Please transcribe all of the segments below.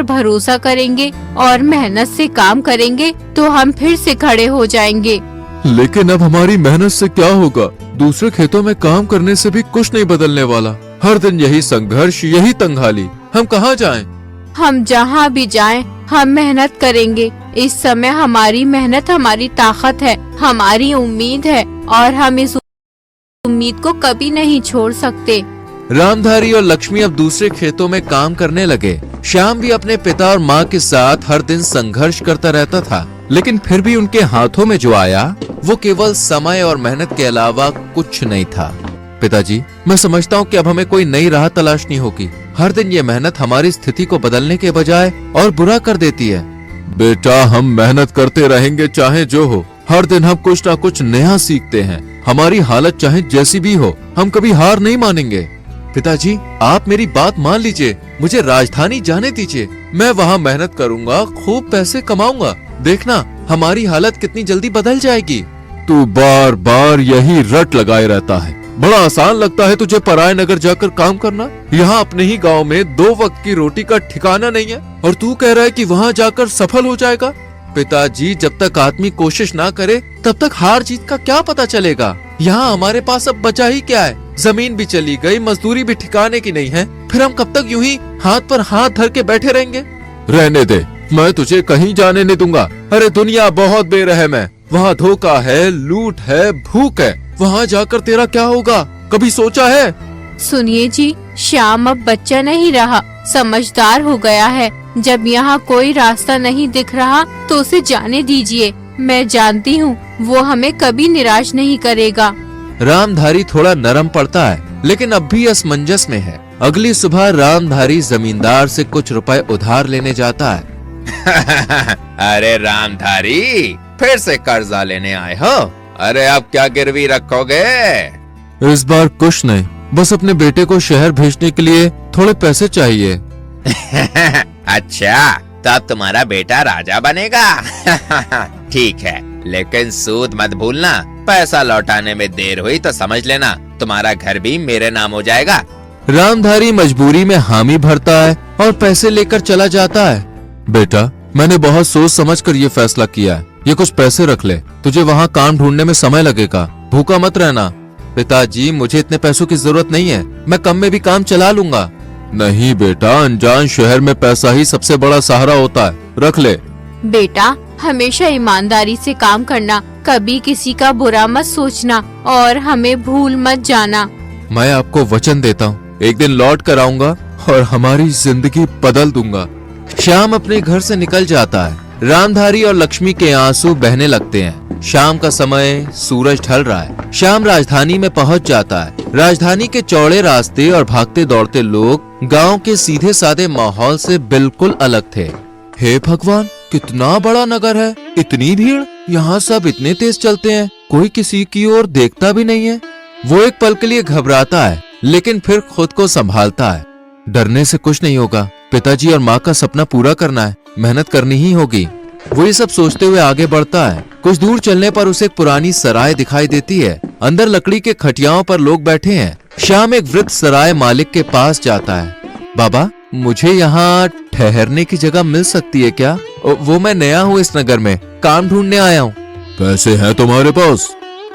भरोसा करेंगे और मेहनत से काम करेंगे तो हम फिर से खड़े हो जाएंगे। लेकिन अब हमारी मेहनत से क्या होगा? दूसरे खेतों में काम करने से भी कुछ नहीं बदलने वाला। हर दिन यही संघर्ष, यही तंगहाली। हम कहाँ जाएं? हम जहाँ भी जाएं, हम मेहनत करेंगे। इस समय हमारी मेहनत हमारी ताकत है, हमारी उम्मीद है और हम इस उम्मीद को कभी नहीं छोड़ सकते। रामधारी और लक्ष्मी अब दूसरे खेतों में काम करने लगे। श्याम भी अपने पिता और माँ के साथ हर दिन संघर्ष करता रहता था, लेकिन फिर भी उनके हाथों में जो आया वो केवल समय और मेहनत के अलावा कुछ नहीं था। पिताजी, मैं समझता हूँ कि अब हमें कोई नई राह तलाशनी होगी। हर दिन ये मेहनत हमारी स्थिति को बदलने के बजाय और बुरा कर देती है। बेटा, हम मेहनत करते रहेंगे चाहे जो हो। हर दिन हम कुछ ना कुछ नया सीखते हैं। हमारी हालत चाहे जैसी भी हो, हम कभी हार नहीं मानेंगे। पिताजी, आप मेरी बात मान लीजिए। मुझे राजधानी जाने दीजिए। मैं वहाँ मेहनत करूँगा, खूब पैसे कमाऊंगा। देखना हमारी हालत कितनी जल्दी बदल जाएगी। तू बार बार यही रट लगाए रहता है। बड़ा आसान लगता है तुझे पराये नगर जाकर काम करना। यहाँ अपने ही गांव में 2 वक्त की रोटी का ठिकाना नहीं है और तू कह रहा है कि वहाँ जाकर सफल हो जाएगा। पिताजी, जब तक आदमी कोशिश ना करे तब तक हार जीत का क्या पता चलेगा। यहाँ हमारे पास अब बचा ही क्या है? जमीन भी चली गई, मजदूरी भी ठिकाने की नहीं है। फिर हम कब तक यूं ही हाथ पर हाथ धर के बैठे रहेंगे? रहने दे, मैं तुझे कहीं जाने नहीं दूंगा। अरे दुनिया बहुत बेरहम है। वहाँ धोखा है, लूट है, भूख है। वहाँ जाकर तेरा क्या होगा, कभी सोचा है? सुनिए जी, श्याम अब बच्चा नहीं रहा, समझदार हो गया है। जब यहाँ कोई रास्ता नहीं दिख रहा तो उसे जाने दीजिए। मैं जानती हूँ वो हमें कभी निराश नहीं करेगा। रामधारी थोड़ा नरम पड़ता है, लेकिन अब भी असमंजस में है। अगली सुबह रामधारी जमींदार से कुछ रुपए उधार लेने जाता है। अरे रामधारी, फिर से कर्जा लेने आए हो? अरे अब क्या गिरवी रखोगे? इस बार कुछ नहीं, बस अपने बेटे को शहर भेजने के लिए थोड़े पैसे चाहिए। अच्छा, तब तुम्हारा बेटा राजा बनेगा। ठीक है, लेकिन सूद मत भूलना। पैसा लौटाने में देर हुई तो समझ लेना तुम्हारा घर भी मेरे नाम हो जाएगा। रामधारी मजबूरी में हामी भरता है और पैसे लेकर चला जाता है। बेटा, मैंने बहुत सोच समझ कर ये फैसला किया है। ये कुछ पैसे रख ले, तुझे वहाँ काम ढूंढने में समय लगेगा। भूखा मत रहना। पिताजी, मुझे इतने पैसों की जरूरत नहीं है, मैं कम में भी काम चला लूंगा। नहीं बेटा, अनजान शहर में पैसा ही सबसे बड़ा सहारा होता है। रख ले। बेटा, हमेशा ईमानदारी से काम करना, कभी किसी का बुरा मत सोचना और हमें भूल मत जाना। मैं आपको वचन देता हूँ, एक दिन लौट कर आऊंगा और हमारी जिंदगी बदल दूंगा। श्याम अपने घर से निकल जाता है। रामधारी और लक्ष्मी के आंसू बहने लगते हैं। शाम का समय, सूरज ढल रहा है। श्याम राजधानी में पहुंच जाता है। राजधानी के चौड़े रास्ते और भागते दौड़ते लोग गांव के सीधे साधे माहौल से बिल्कुल अलग थे। हे भगवान, कितना बड़ा नगर है, इतनी भीड़। यहाँ सब इतने तेज चलते हैं, कोई किसी की ओर देखता भी नहीं है। वो एक पल के लिए घबराता है, लेकिन फिर खुद को संभालता है। डरने से कुछ नहीं होगा। पिताजी और माँ का सपना पूरा करना है, मेहनत करनी ही होगी। वो ये सब सोचते हुए आगे बढ़ता है। कुछ दूर चलने पर उसे एक पुरानी सराय दिखाई देती है। अंदर लकड़ी के खटियाओं पर लोग बैठे हैं। श्याम एक वृद्ध सराय मालिक के पास जाता है। बाबा, मुझे यहाँ ठहरने की जगह मिल सकती है क्या? वो मैं नया हूँ इस नगर में, काम ढूंढने आया हूँ। पैसे हैं तुम्हारे पास?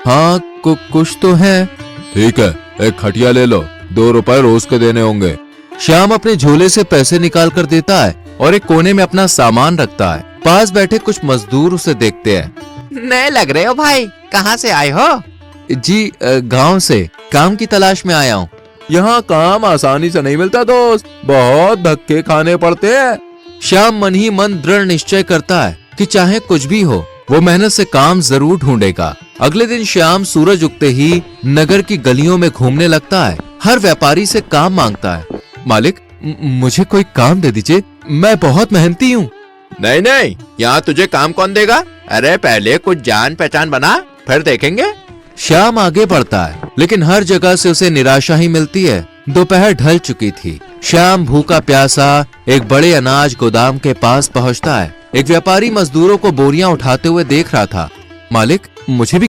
हाँ, कुछ तो है। ठीक है, एक खटिया ले लो, 2 रुपए रोज के देने होंगे। श्याम अपने झोले से पैसे निकाल कर देता है और एक कोने में अपना सामान रखता है। पास बैठे कुछ मजदूर उसे देखते हैं। नए लग रहे हो भाई, कहाँ से आए हो? जी, गांव से काम की तलाश में आया हूँ। यहाँ काम आसानी से नहीं मिलता दोस्त, बहुत धक्के खाने पड़ते हैं। श्याम मन ही मन दृढ़ निश्चय करता है कि चाहे कुछ भी हो, वो मेहनत से काम जरूर ढूंढेगा। अगले दिन श्याम सूरज उगते ही नगर की गलियों में घूमने लगता है। हर व्यापारी से काम मांगता है। मालिक, मुझे कोई काम दे दीजिए, मैं बहुत मेहनती हूँ। नहीं नहीं, यहाँ तुझे काम कौन देगा? अरे पहले कुछ जान पहचान बना, फिर देखेंगे। श्याम आगे बढ़ता है, लेकिन हर जगह से उसे निराशा ही मिलती है। दोपहर ढल चुकी थी। श्याम भूखा प्यासा एक बड़े अनाज गोदाम के पास पहुँचता है। एक व्यापारी मजदूरों को बोरियां उठाते हुए देख रहा था। मालिक, मुझे भी